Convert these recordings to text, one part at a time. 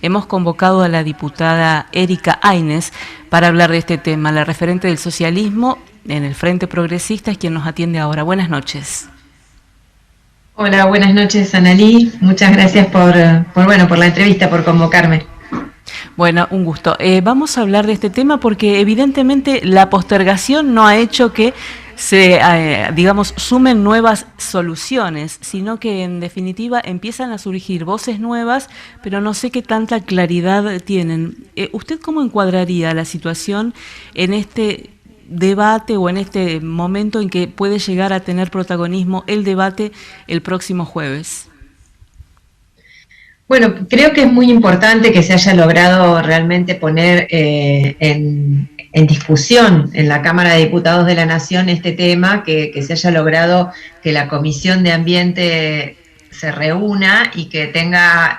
Hemos convocado a la diputada Erika Aynes para hablar de este tema. La referente del socialismo en el Frente Progresista es quien nos atiende ahora. Buenas noches. Hola, buenas noches, Analí. Muchas gracias por la entrevista, por convocarme. Bueno, un gusto. Vamos a hablar de este tema porque evidentemente la postergación no ha hecho que se, sumen nuevas soluciones, sino que en definitiva empiezan a surgir voces nuevas, pero no sé qué tanta claridad tienen. ¿Usted cómo encuadraría la situación en este debate o en este momento en que puede llegar a tener protagonismo el debate el próximo jueves? Bueno, creo que es muy importante que se haya logrado realmente poner en discusión en la Cámara de Diputados de la Nación este tema, que se haya logrado que la Comisión de Ambiente se reúna y que tenga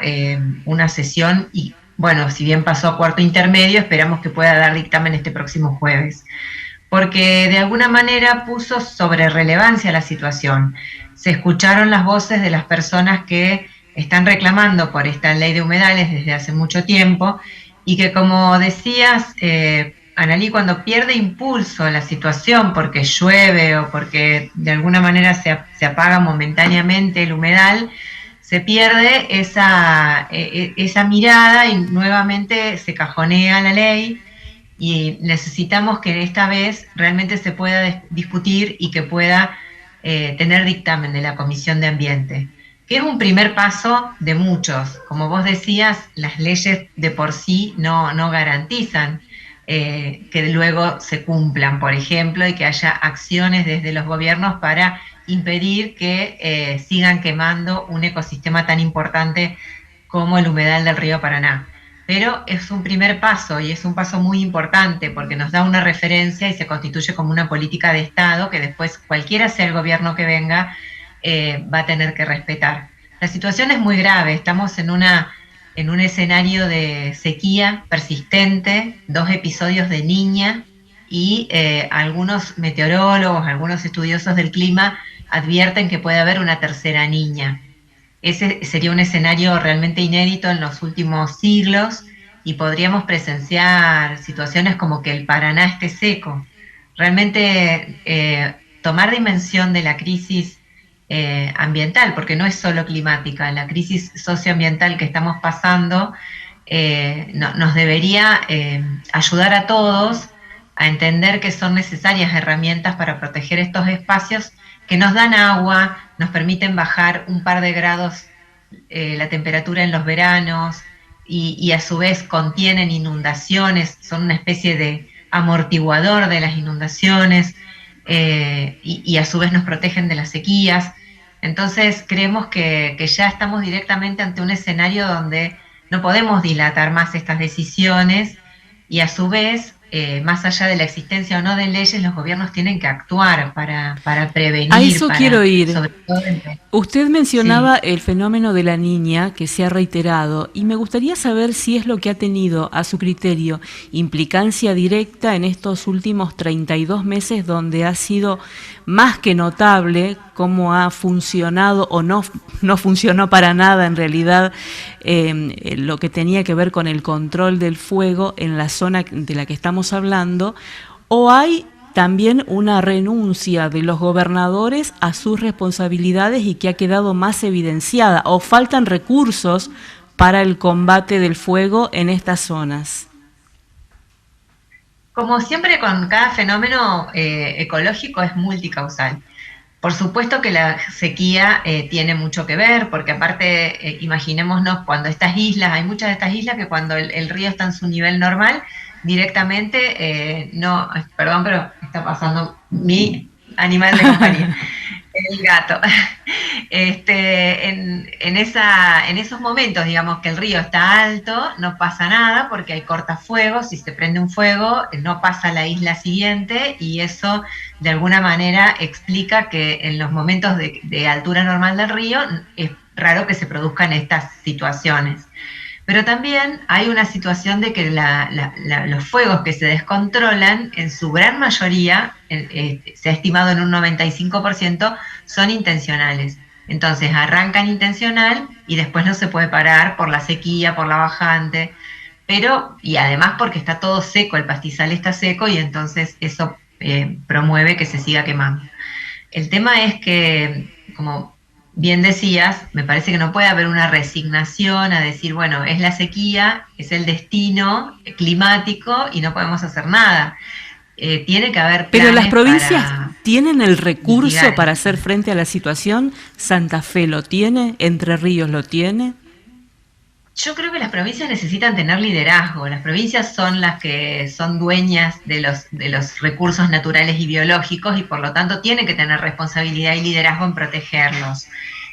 una sesión y, bueno, si bien pasó a cuarto intermedio, esperamos que pueda dar dictamen este próximo jueves, porque de alguna manera puso sobre relevancia la situación. Se escucharon las voces de las personas que están reclamando por esta ley de humedales desde hace mucho tiempo y que, como decías, Analí, cuando pierde impulso la situación porque llueve o porque de alguna manera se apaga momentáneamente el humedal, se pierde esa mirada y nuevamente se cajonea la ley, y necesitamos que esta vez realmente se pueda discutir y que pueda tener dictamen de la Comisión de Ambiente, que es un primer paso de muchos. Como vos decías, las leyes de por sí no garantizan que luego se cumplan, por ejemplo, y que haya acciones desde los gobiernos para impedir que sigan quemando un ecosistema tan importante como el humedal del río Paraná. Pero es un primer paso y es un paso muy importante porque nos da una referencia y se constituye como una política de Estado que después cualquiera sea el gobierno que venga va a tener que respetar. La situación es muy grave, estamos en un escenario de sequía persistente, 2 episodios de Niña y algunos meteorólogos, algunos estudiosos del clima advierten que puede haber una tercera Niña. Ese sería un escenario realmente inédito en los últimos siglos y podríamos presenciar situaciones como que el Paraná esté seco. Realmente tomar dimensión de la crisis ambiental, porque no es solo climática, la crisis socioambiental que estamos pasando nos debería ayudar a todos a entender que son necesarias herramientas para proteger estos espacios que nos dan agua, nos permiten bajar un par de grados la temperatura en los veranos y a su vez contienen inundaciones, son una especie de amortiguador de las inundaciones y a su vez nos protegen de las sequías. Entonces creemos que ya estamos directamente ante un escenario donde no podemos dilatar más estas decisiones y a su vez más allá de la existencia o no de leyes, los gobiernos tienen que actuar para A prevenir, eso quiero ir. sobre todo... Usted Sí. mencionaba el fenómeno de la niña que se ha reiterado y me gustaría saber si es lo que ha tenido a su criterio implicancia directa en estos últimos 32 meses donde ha sido más que notable cómo ha funcionado o no funcionó para nada en realidad lo que tenía que ver con el control del fuego en la zona de la que estamos hablando, o hay también una renuncia de los gobernadores a sus responsabilidades y que ha quedado más evidenciada, o faltan recursos para el combate del fuego en estas zonas. Como siempre con cada fenómeno ecológico es multicausal. Por supuesto que la sequía tiene mucho que ver, porque aparte, imaginémonos cuando estas islas, hay muchas de estas islas que cuando el río está en su nivel normal, directamente, no, perdón, pero está pasando mi animal de compañía, el gato. En esos momentos, digamos que el río está alto, no pasa nada porque hay cortafuegos, si se prende un fuego no pasa a la isla siguiente y eso de alguna manera explica que en los momentos de altura normal del río es raro que se produzcan estas situaciones. Pero también hay una situación de que los fuegos que se descontrolan, en su gran mayoría, se ha estimado en un 95%, son intencionales. Entonces arrancan intencional y después no se puede parar por la sequía, por la bajante, pero, y además porque está todo seco, el pastizal está seco y entonces eso promueve que se siga quemando. El tema es que, como bien decías, me parece que no puede haber una resignación a decir, bueno, es la sequía, es el destino climático y no podemos hacer nada. Tiene que haber Pero las planes provincias para tienen el recurso mitigar para esto. hacer frente a la situación. Santa Fe lo tiene, Entre Ríos lo tiene. Yo creo que las provincias necesitan tener liderazgo. Las provincias son las que son dueñas de los recursos naturales y biológicos y por lo tanto tienen que tener responsabilidad y liderazgo en protegerlos.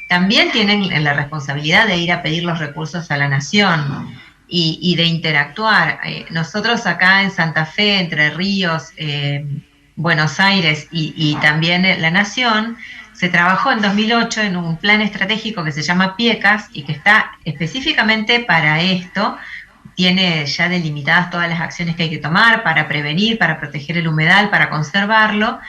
También tienen la responsabilidad de ir a pedir los recursos a la nación y de interactuar. Nosotros acá en Santa Fe, Entre Ríos, Buenos Aires y también la nación, se trabajó en 2008 en un plan estratégico que se llama PIECAS y que está específicamente para esto. Tiene ya delimitadas todas las acciones que hay que tomar para prevenir, para proteger el humedal, para conservarlo.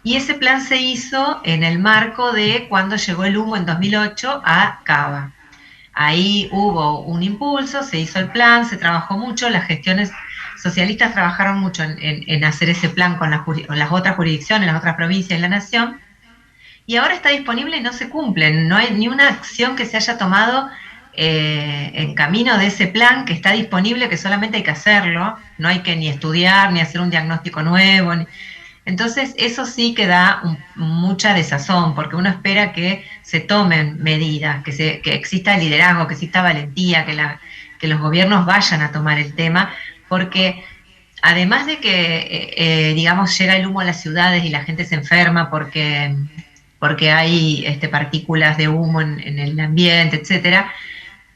Y ese plan se hizo en el marco de cuando llegó el humo en 2008 a Cava. Ahí hubo un impulso, se hizo el plan, se trabajó mucho, las gestiones socialistas trabajaron mucho en hacer ese plan con las otras jurisdicciones, las otras provincias y la nación, y ahora está disponible y no se cumplen. No hay ni una acción que se haya tomado en camino de ese plan que está disponible, que solamente hay que hacerlo, no hay que ni estudiar, ni hacer un diagnóstico nuevo. Entonces, eso sí que da mucha desazón, porque uno espera que se tomen medidas, que exista liderazgo, que exista valentía, que los gobiernos vayan a tomar el tema, porque además de que, digamos, llega el humo a las ciudades y la gente se enferma porque hay partículas de humo en el ambiente, etcétera,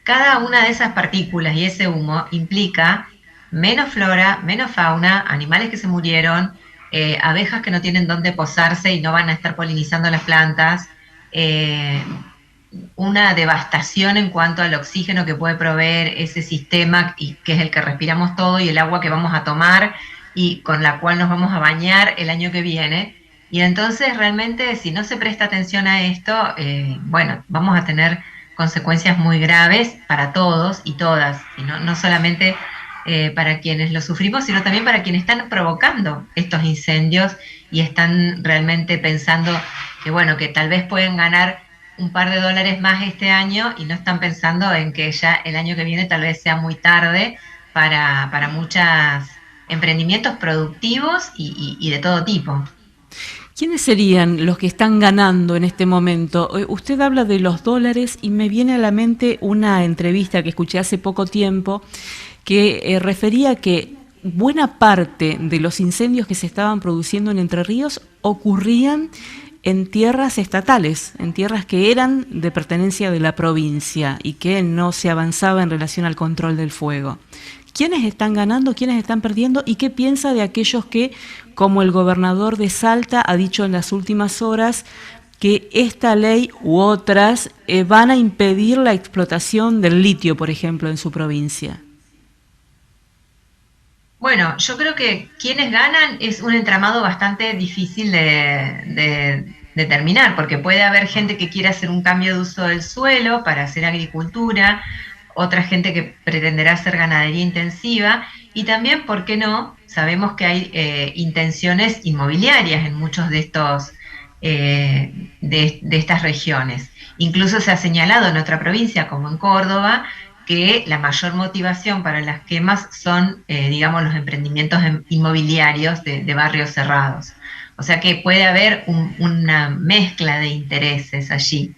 cada una de esas partículas y ese humo implica menos flora, menos fauna, animales que se murieron, abejas que no tienen dónde posarse y no van a estar polinizando las plantas, eh, una devastación en cuanto al oxígeno que puede proveer ese sistema y que es el que respiramos todo y el agua que vamos a tomar y con la cual nos vamos a bañar el año que viene. Y entonces realmente si no se presta atención a esto, bueno, vamos a tener consecuencias muy graves para todos y todas, y no solamente para quienes lo sufrimos, sino también para quienes están provocando estos incendios y están realmente pensando que, bueno, que tal vez pueden ganar un par de dólares más este año y no están pensando en que ya el año que viene tal vez sea muy tarde para muchos emprendimientos productivos y de todo tipo. ¿Quiénes serían los que están ganando en este momento? Usted habla de los dólares y me viene a la mente una entrevista que escuché hace poco tiempo que refería que buena parte de los incendios que se estaban produciendo en Entre Ríos ocurrían en tierras estatales, en tierras que eran de pertenencia de la provincia y que no se avanzaba en relación al control del fuego. ¿Quiénes están ganando, quiénes están perdiendo y qué piensa de aquellos que, como el gobernador de Salta ha dicho en las últimas horas, que esta ley u otras van a impedir la explotación del litio, por ejemplo, en su provincia? Bueno, yo creo que quienes ganan es un entramado bastante difícil de terminar, porque puede haber gente que quiera hacer un cambio de uso del suelo para hacer agricultura, otra gente que pretenderá hacer ganadería intensiva, y también, ¿por qué no? Sabemos que hay intenciones inmobiliarias en muchos de estos de estas regiones. Incluso se ha señalado en otra provincia, como en Córdoba, que la mayor motivación para las quemas son, digamos, los emprendimientos inmobiliarios de barrios cerrados. O sea que puede haber una mezcla de intereses allí.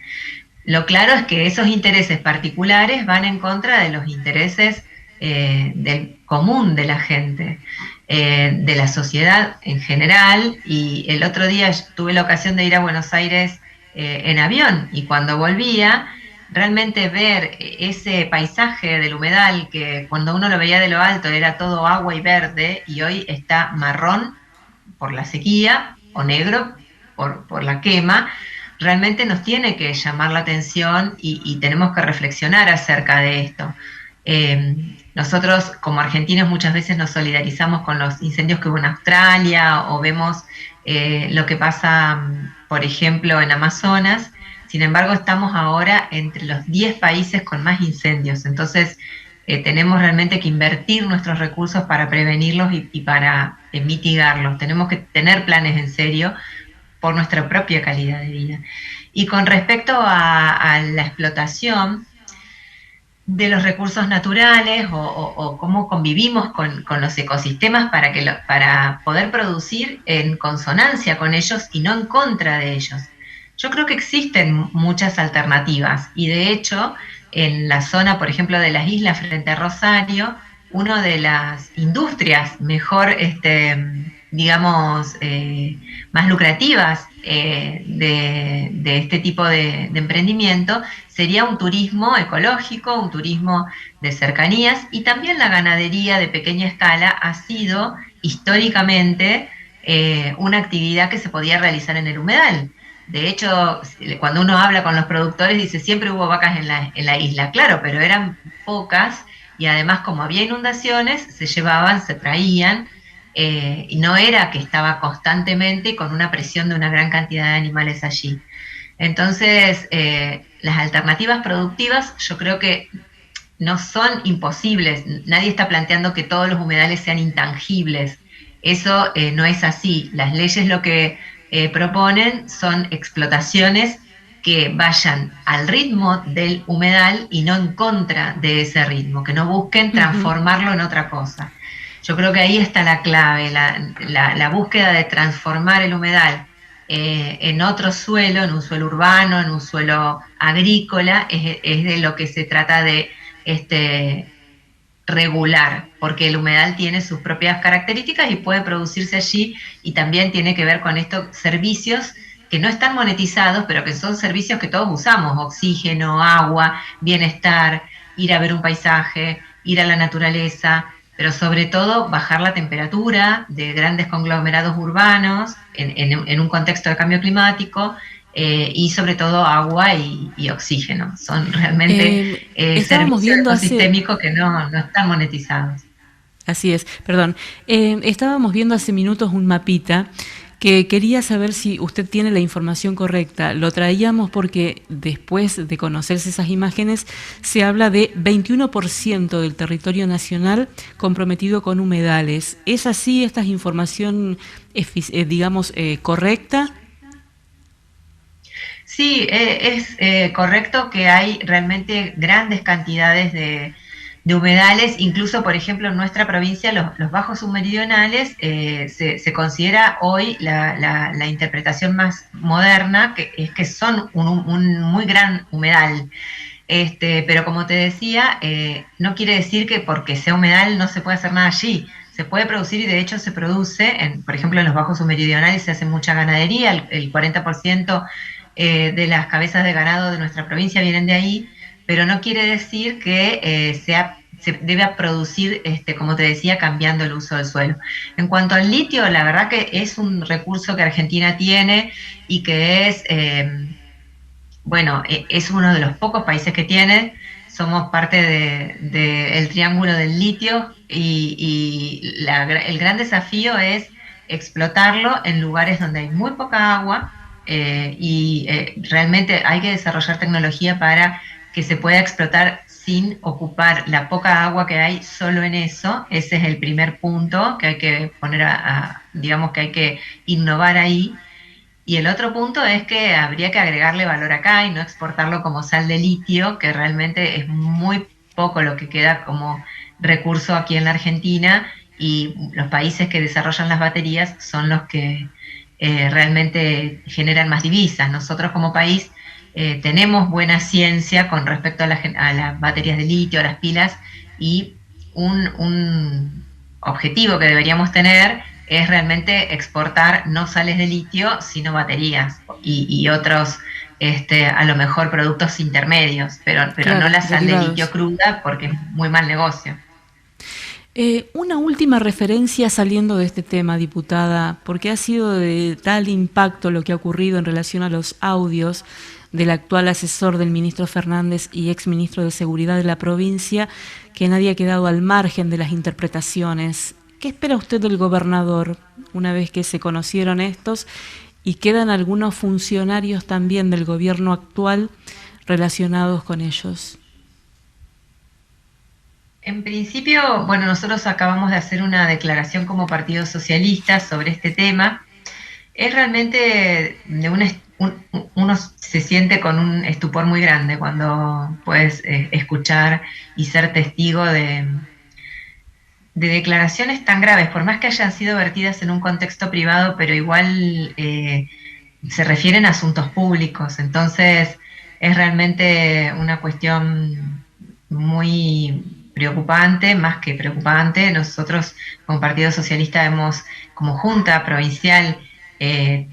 Lo claro es que esos intereses particulares van en contra de los intereses del común de la gente, de la sociedad en general. Y el otro día tuve la ocasión de ir a Buenos Aires en avión y cuando volvía, realmente ver ese paisaje del humedal que cuando uno lo veía de lo alto era todo agua y verde y hoy está marrón por la sequía o negro por la quema, realmente nos tiene que llamar la atención y tenemos que reflexionar acerca de esto. Nosotros como argentinos muchas veces nos solidarizamos con los incendios que hubo en Australia o vemos lo que pasa, por ejemplo, en Amazonas. Sin embargo, estamos ahora entre los 10 países con más incendios. Entonces, tenemos realmente que invertir nuestros recursos para prevenirlos y para mitigarlos. Tenemos que tener planes en serio por nuestra propia calidad de vida. Y con respecto a la explotación de los recursos naturales o cómo convivimos con los ecosistemas para poder producir en consonancia con ellos y no en contra de ellos. Yo creo que existen muchas alternativas y de hecho en la zona, por ejemplo, de las islas frente a Rosario, una de las industrias mejor, digamos, más lucrativas de este tipo de emprendimiento sería un turismo ecológico, un turismo de cercanías y también la ganadería de pequeña escala ha sido históricamente una actividad que se podía realizar en el humedal. De hecho, cuando uno habla con los productores dice siempre hubo vacas en la isla, claro, pero eran pocas y además como había inundaciones se llevaban, se traían y no era que estaba constantemente con una presión de una gran cantidad de animales allí. Entonces, las alternativas productivas yo creo que no son imposibles. Nadie está planteando que todos los humedales sean intangibles. Eso no es así. Las leyes lo que proponen son explotaciones que vayan al ritmo del humedal y no en contra de ese ritmo, que no busquen transformarlo en otra cosa. Yo creo que ahí está la clave, la búsqueda de transformar el humedal en otro suelo, en un suelo urbano, en un suelo agrícola, es de lo que se trata de regular, porque el humedal tiene sus propias características y puede producirse allí y también tiene que ver con estos servicios que no están monetizados, pero que son servicios que todos usamos, oxígeno, agua, bienestar, ir a ver un paisaje, ir a la naturaleza, pero sobre todo bajar la temperatura de grandes conglomerados urbanos en un contexto de cambio climático y sobre todo agua y oxígeno. Son realmente servicios ecosistémicos que no están monetizados. Así es, perdón. Estábamos viendo hace minutos un mapita que quería saber si usted tiene la información correcta. Lo traíamos porque después de conocerse esas imágenes se habla de 21% del territorio nacional comprometido con humedales. ¿Es así? ¿Esta información es, digamos, correcta? Sí, es correcto que hay realmente grandes cantidades de humedales, incluso por ejemplo en nuestra provincia los bajos submeridionales se considera hoy la interpretación más moderna, que es que son un muy gran humedal. Pero como te decía, no quiere decir que porque sea humedal no se puede hacer nada allí. Se puede producir y de hecho se produce, por ejemplo en los bajos submeridionales se hace mucha ganadería, el 40% de las cabezas de ganado de nuestra provincia vienen de ahí, pero no quiere decir que se debe producir, como te decía, cambiando el uso del suelo. En cuanto al litio, la verdad que es un recurso que Argentina tiene y que es, es uno de los pocos países que tiene. Somos parte del triángulo del litio y el gran desafío es explotarlo en lugares donde hay muy poca agua realmente hay que desarrollar tecnología para que se pueda explotar sin ocupar la poca agua que hay solo en eso. Ese es el primer punto que hay que poner digamos que hay que innovar ahí. Y el otro punto es que habría que agregarle valor acá y no exportarlo como sal de litio, que realmente es muy poco lo que queda como recurso aquí en la Argentina y los países que desarrollan las baterías son los que realmente generan más divisas. Nosotros como país tenemos buena ciencia con respecto a las baterías de litio, a las pilas, y un objetivo que deberíamos tener es realmente exportar no sales de litio, sino baterías y otros, a lo mejor productos intermedios, pero claro, no la sal de litio cruda porque es muy mal negocio. Una última referencia saliendo de este tema, diputada, porque ha sido de tal impacto lo que ha ocurrido en relación a los audios del actual asesor del ministro Fernández y exministro de Seguridad de la provincia, que nadie ha quedado al margen de las interpretaciones. ¿Qué espera usted del gobernador una vez que se conocieron estos? y quedan algunos funcionarios también del gobierno actual relacionados con ellos. En principio, bueno, nosotros acabamos de hacer una declaración como Partido Socialista sobre este tema. Es realmente uno se siente con un estupor muy grande cuando puedes escuchar y ser testigo de declaraciones tan graves, por más que hayan sido vertidas en un contexto privado, pero igual se refieren a asuntos públicos. Entonces, es realmente una cuestión muy preocupante, más que preocupante. Nosotros, como Partido Socialista, como Junta Provincial,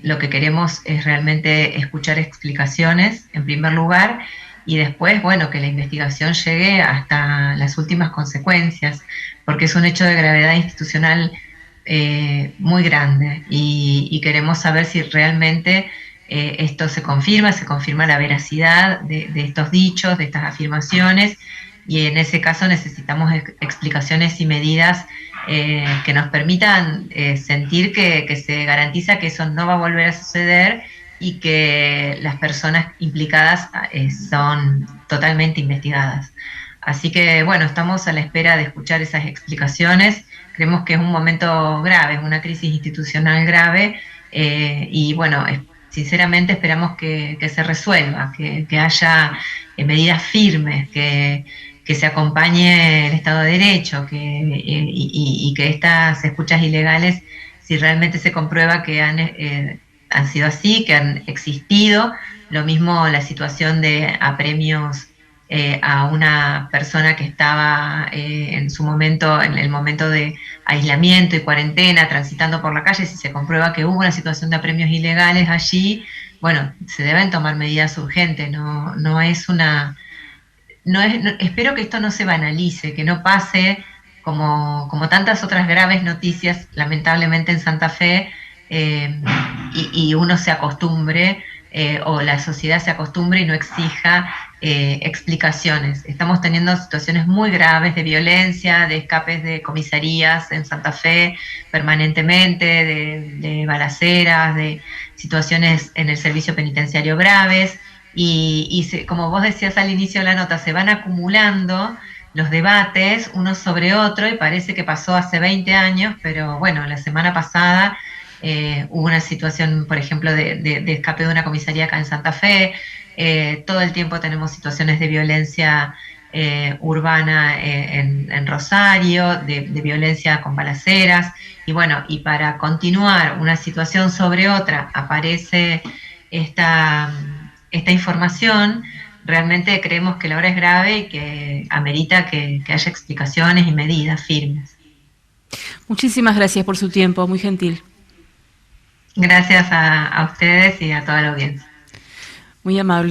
lo que queremos es realmente escuchar explicaciones, en primer lugar, y después, bueno, que la investigación llegue hasta las últimas consecuencias, porque es un hecho de gravedad institucional muy grande y queremos saber si realmente esto se confirma la veracidad de estos dichos, de estas afirmaciones, y en ese caso necesitamos explicaciones y medidas que nos permitan sentir que se garantiza que eso no va a volver a suceder y que las personas implicadas son totalmente investigadas. Así que bueno, estamos a la espera de escuchar esas explicaciones. Creemos que es un momento grave, es una crisis institucional grave y bueno, sinceramente esperamos que se resuelva, que haya medidas firmes, que se acompañe el Estado de Derecho y que estas escuchas ilegales, si realmente se comprueba que han sido así, que han existido, lo mismo la situación de apremios a una persona que estaba en su momento, en el momento de aislamiento y cuarentena, transitando por la calle, si se comprueba que hubo una situación de apremios ilegales allí, bueno, se deben tomar medidas urgentes, no es una... espero que esto no se banalice, que no pase como tantas otras graves noticias, lamentablemente en Santa Fe, y uno se acostumbre o la sociedad se acostumbre y no exija explicaciones. Estamos teniendo situaciones muy graves de violencia, de escapes de comisarías en Santa Fe permanentemente, de balaceras, de situaciones en el servicio penitenciario graves, como vos decías al inicio de la nota, se van acumulando los debates uno sobre otro y parece que pasó hace 20 años, pero bueno, la semana pasada hubo una situación, por ejemplo, de escape de una comisaría acá en Santa Fe. Todo el tiempo tenemos situaciones de violencia urbana en Rosario, de violencia con balaceras. Y bueno, y para continuar una situación sobre otra, aparece esta información. Realmente creemos que la hora es grave y que amerita que haya explicaciones y medidas firmes. Muchísimas gracias por su tiempo, muy gentil. Gracias a ustedes y a toda la audiencia. Muy amable.